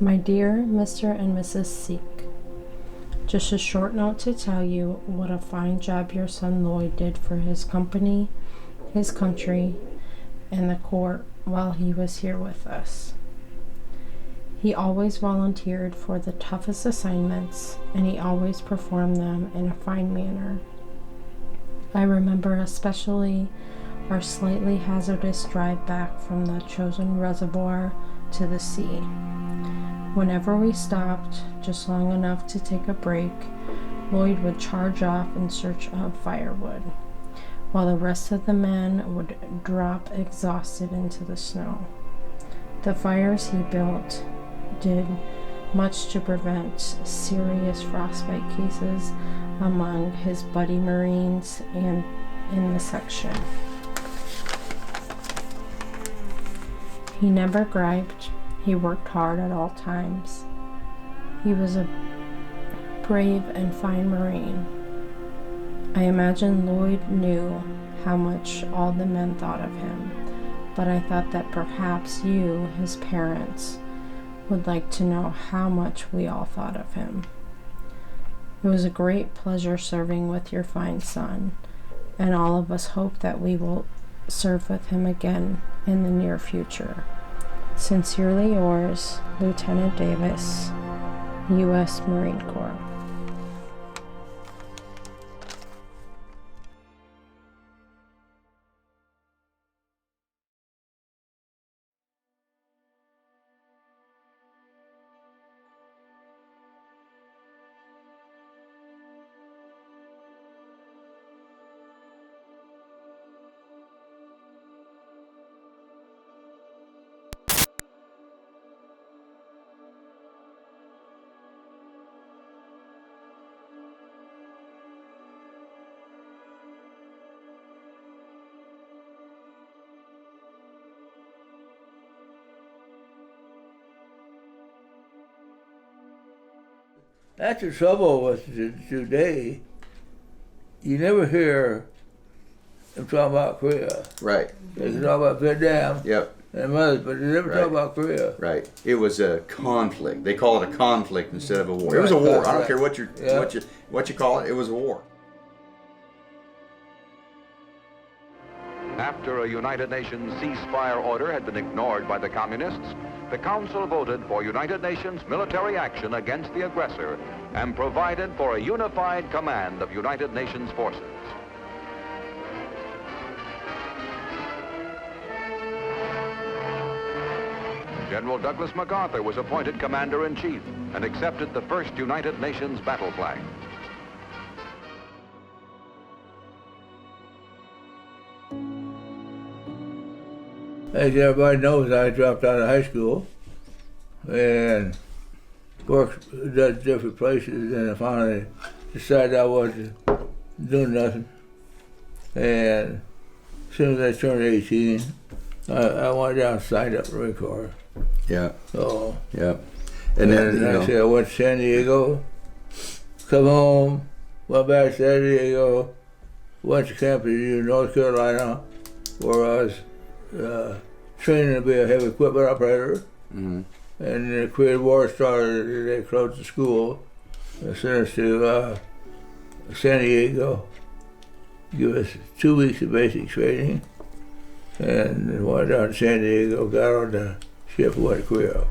My dear Mr. and Mrs. Seek, just a short note to tell you what a fine job your son Lloyd did for his company, his country, and the court while he was here with us. He always volunteered for the toughest assignments, and he always performed them in a fine manner. I remember especially our slightly hazardous drive back from the Chosin Reservoir to the sea. Whenever we stopped, just long enough to take a break, Lloyd would charge off in search of firewood, while the rest of the men would drop exhausted into the snow. The fires he built did much to prevent serious frostbite cases among his buddy Marines and in the section. He never griped. He worked hard at all times. He was a brave and fine Marine. I imagine Lloyd knew how much all the men thought of him, but I thought that perhaps you, his parents, would like to know how much we all thought of him. It was a great pleasure serving with your fine son, and all of us hope that we will serve with him again in the near future. Sincerely yours, Lieutenant Davis, U.S. Marine Corps. That's the trouble with today. You never hear them talk about Korea. Right. They can talk about Vietnam. Yep. And others, but they never talk about Korea. Right. It was a conflict. They call it a conflict instead of a war. Right. It was a war. I don't Right. care what you call it. It was a war. After a United Nations ceasefire order had been ignored by the communists, the Council voted for United Nations military action against the aggressor and provided for a unified command of United Nations forces. General Douglas MacArthur was appointed Commander-in-Chief and accepted the first United Nations battle flag. As everybody knows, I dropped out of high school and worked at different places, and I finally decided I wasn't doing nothing. And as soon as I turned 18, I went down and signed up for the Marine Corps. Yeah. So, Yeah. and then I went to San Diego, come home, went back to San Diego, went to Camp in North Carolina, where I was training to be a heavy equipment operator. Mm-hmm. And And the Korean War started, they closed the school, and sent us to San Diego, give us 2 weeks of basic training, and then went down to San Diego, got on the ship, and went to Korea.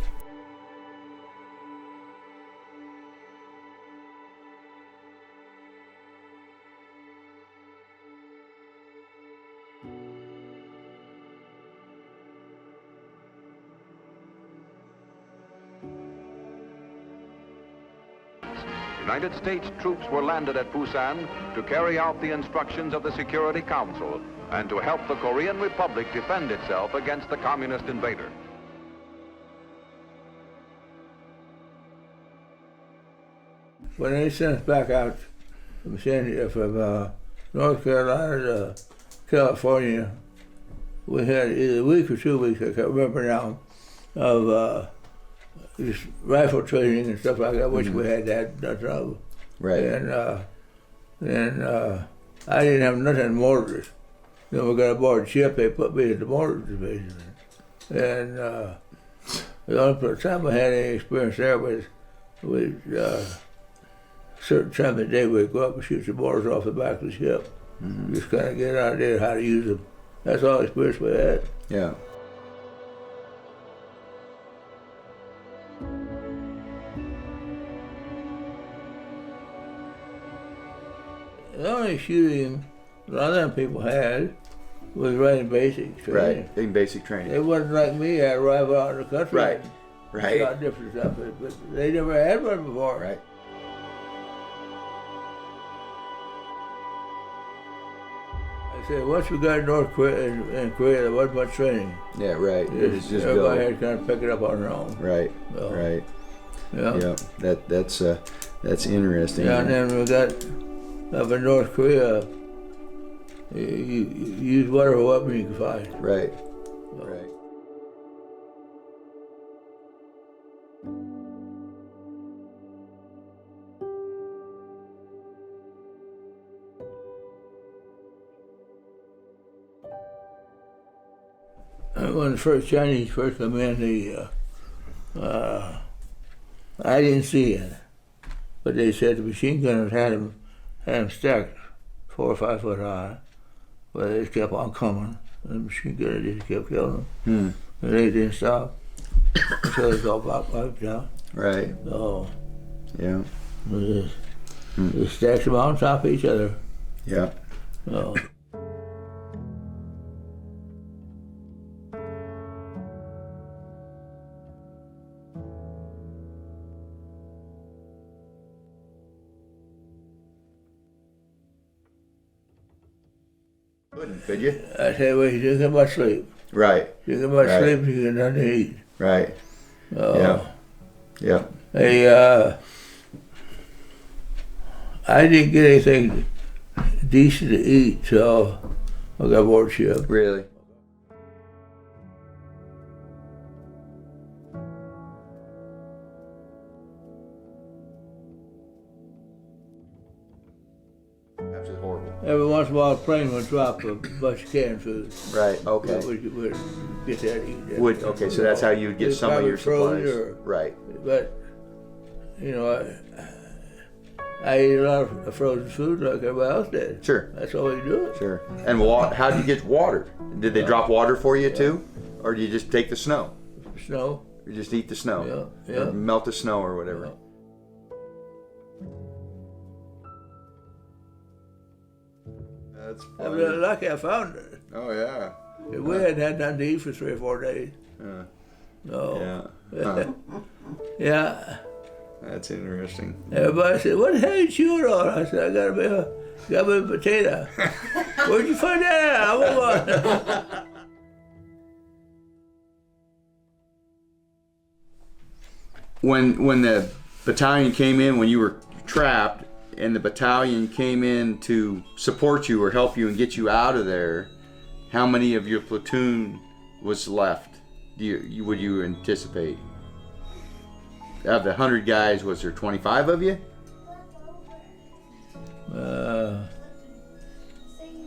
United States troops were landed at Busan to carry out the instructions of the Security Council and to help the Korean Republic defend itself against the communist invader. When they sent us back out from North Carolina to California, we had either a week or 2 weeks, I can't remember now, of just rifle training and stuff like that, which we had nothing of. Right. And I didn't have nothing in mortars. Then we got aboard the ship, they put me in the mortars division. And The only time I had any experience there was certain time of the day we'd go up and shoot the mortars off the back of the ship. Just kind of get an idea of how to use them. That's all the experience we had. Yeah. The only shooting a lot of them people had was running basic training. Right. In basic training. It wasn't like me. I arrived out in the country. Right. Right. Got different stuff, but they never had one before. Right. I said, once we got to North Korea and Korea, there wasn't much training. Yeah, right. It was just everybody go. had to kind of pick it up on their own. Right. So, Right. Yeah. Yeah. That's interesting. Yeah, and then we got up in North Korea. You use whatever weapon you can find. Right. Right. When the first Chinese first come in, I didn't see it, but they said the machine gunners had them stacked 4 or 5 foot high, but they just kept on coming. And the machine gunners just kept killing them, and they didn't stop until they got about wiped out. Right. So Yeah. they stacked them on top of each other. Yeah. So. Could you? I tell you what, you didn't get much sleep. Right. You get much Right. sleep, you get nothing to eat. Right. Yeah. Yeah. I didn't get anything decent to eat till I got aboard ship. Really. That's just horrible. Every once in a while, a plane would drop a bunch of canned food. Right. Okay. We'd get that to eat. Would okay. So that's how you would get It's some of your probably supplies. frozen Right. But, you know, I ate a lot of frozen food like everybody else did. Sure. That's all we do. Sure. And how do you get water? Did they drop water for you too, or do you just take the snow? Snow. You just eat the snow. Yeah. Or melt the snow or whatever. That's I'm really lucky I found it. Oh yeah. We hadn't had nothing to eat for 3 or 4 days. Yeah. Huh. Yeah. That's interesting. Everybody said, "What the hell are you chewing on?" I said, "I got a potato." Where'd you find that out? I want one. When the battalion came in, when you were trapped, and the battalion came in to support you or help you and get you out of there, how many of your platoon was left? Would you anticipate? Out of the 100 guys, was there 25 of you?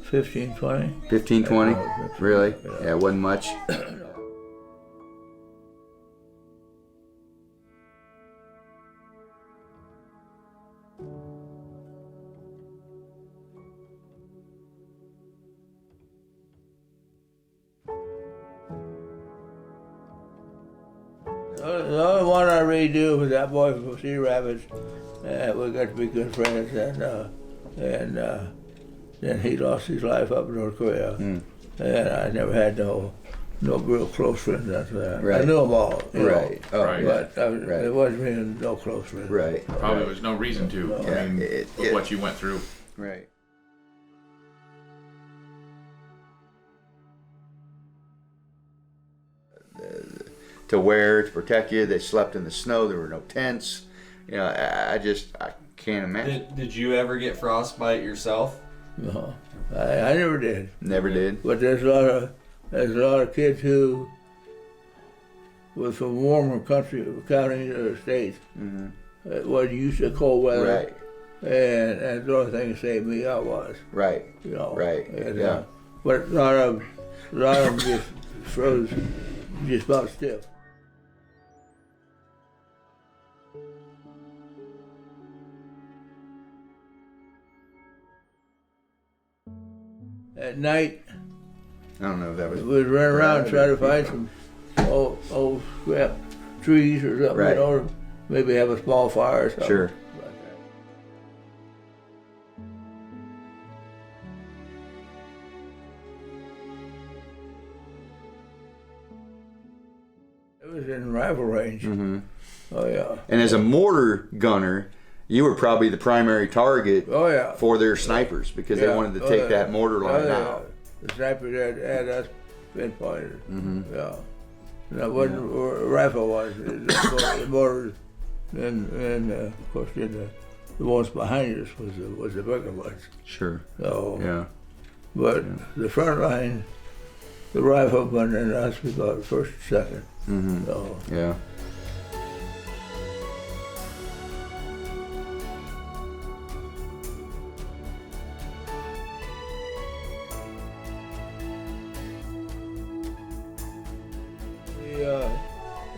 15, 20. 15, 20? Yeah. Really? Yeah, it wasn't much. The only one I really do was that boy from Sea Rapids. We got to be good friends, and then he lost his life up in North Korea, and I never had no real close friends after that. Right. I knew them all, Right. Oh, Right. but Right. it wasn't really no close friends. Right. Probably was no reason to. Yeah, I mean, with what you went through. Right. To wear, to protect you. They slept in the snow. There were no tents. You know, I can't imagine. Did you ever get frostbite yourself? No, I never did. Never did. But there's a lot of kids who was from warmer counties or states. It was used to cold weather. Right. And the only thing that saved me out was, Right. you know. Right. And, Yeah. but a lot of them just froze just about stiff. at night, I don't know if that was. we'd run around and try to find some old scrap trees or something, Right. you know, or maybe have a small fire or something. Sure. like that. It was in rifle range. Mm-hmm. Oh yeah. And as a mortar gunner, you were probably the primary target Oh yeah. for their snipers because they Yeah. wanted to Oh, take yeah. that mortar line Oh, yeah. out. The snipers had us pinpointed. Mm-hmm. Yeah. And that wasn't where a rifle was. The mortars, and of course the ones behind us was the bigger ones. Sure. So, Yeah. but the front line, the riflemen and us, we got first and second. Mm-hmm. So, Yeah. we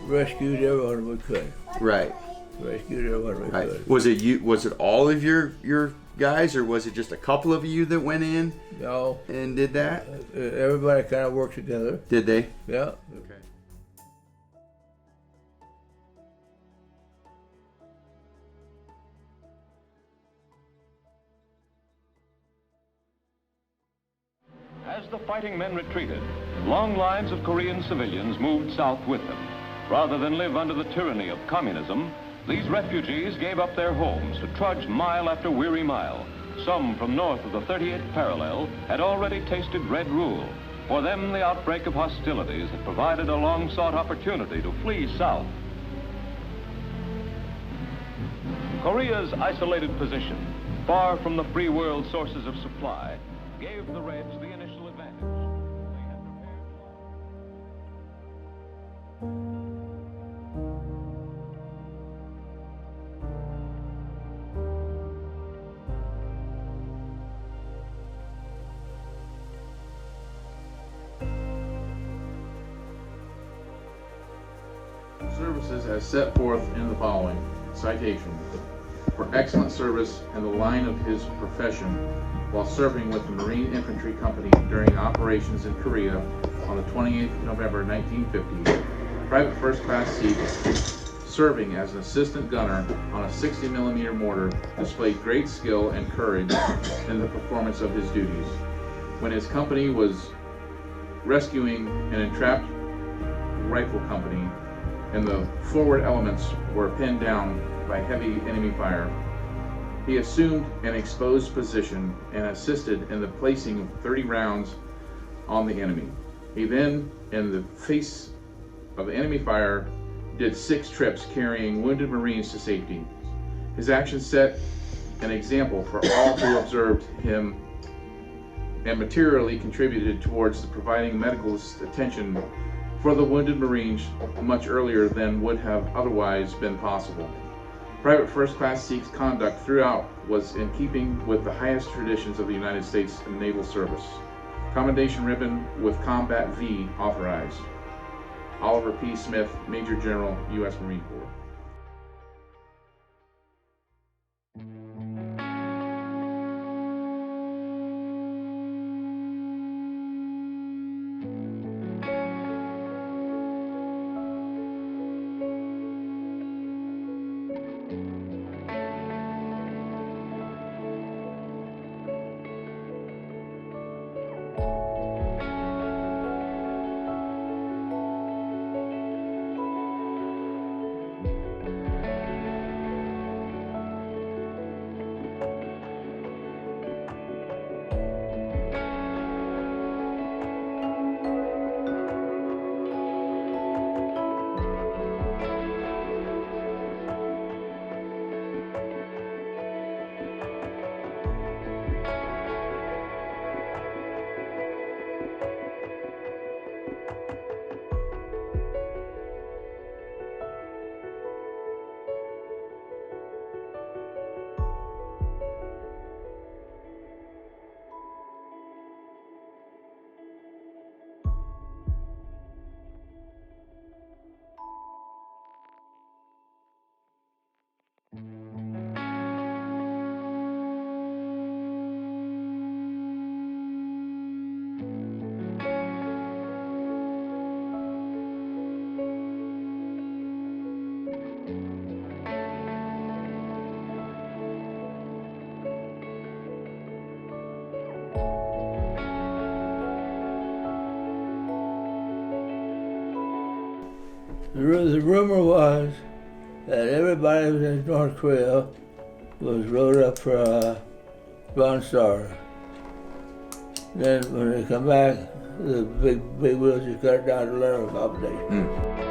rescued everyone we could. Right. Rescued everyone we Right. could. Was it you? Was it all of your guys, or was it just a couple of you that went in No, and did that? everybody kind of worked together. Did they? Yeah. Okay. As the fighting men retreated, long lines of Korean civilians moved south with them. Rather than live under the tyranny of communism, these refugees gave up their homes to trudge mile after weary mile. Some from north of the 38th parallel had already tasted red rule. For them, the outbreak of hostilities had provided a long-sought opportunity to flee south. Korea's isolated position, far from the free world sources of supply, gave the Reds the initial advantage. They had prepared... Services as set forth in the following. Citation. For excellent service in the line of his profession while serving with the Marine Infantry Company during operations in Korea on the 28th of November 1950, Private First Class Seek, serving as an assistant gunner on a 60mm mortar, displayed great skill and courage in the performance of his duties. When his company was rescuing an entrapped rifle company and the forward elements were pinned down by heavy enemy fire, he assumed an exposed position and assisted in the placing of 30 rounds on the enemy. He then, in the face of enemy fire, did 6 trips carrying wounded Marines to safety. His actions set an example for all who observed him and materially contributed towards the providing medical attention for the wounded Marines much earlier than would have otherwise been possible. Private First Class Seek's conduct throughout was in keeping with the highest traditions of the United States Naval Service. Commendation ribbon with Combat V authorized. Oliver P. Smith, Major General, U.S. Marine Corps. The rumor was that everybody who was in North Korea was wrote up for a Bronze Star. Then when they come back, the big wheels just cut down to letter of Commendation.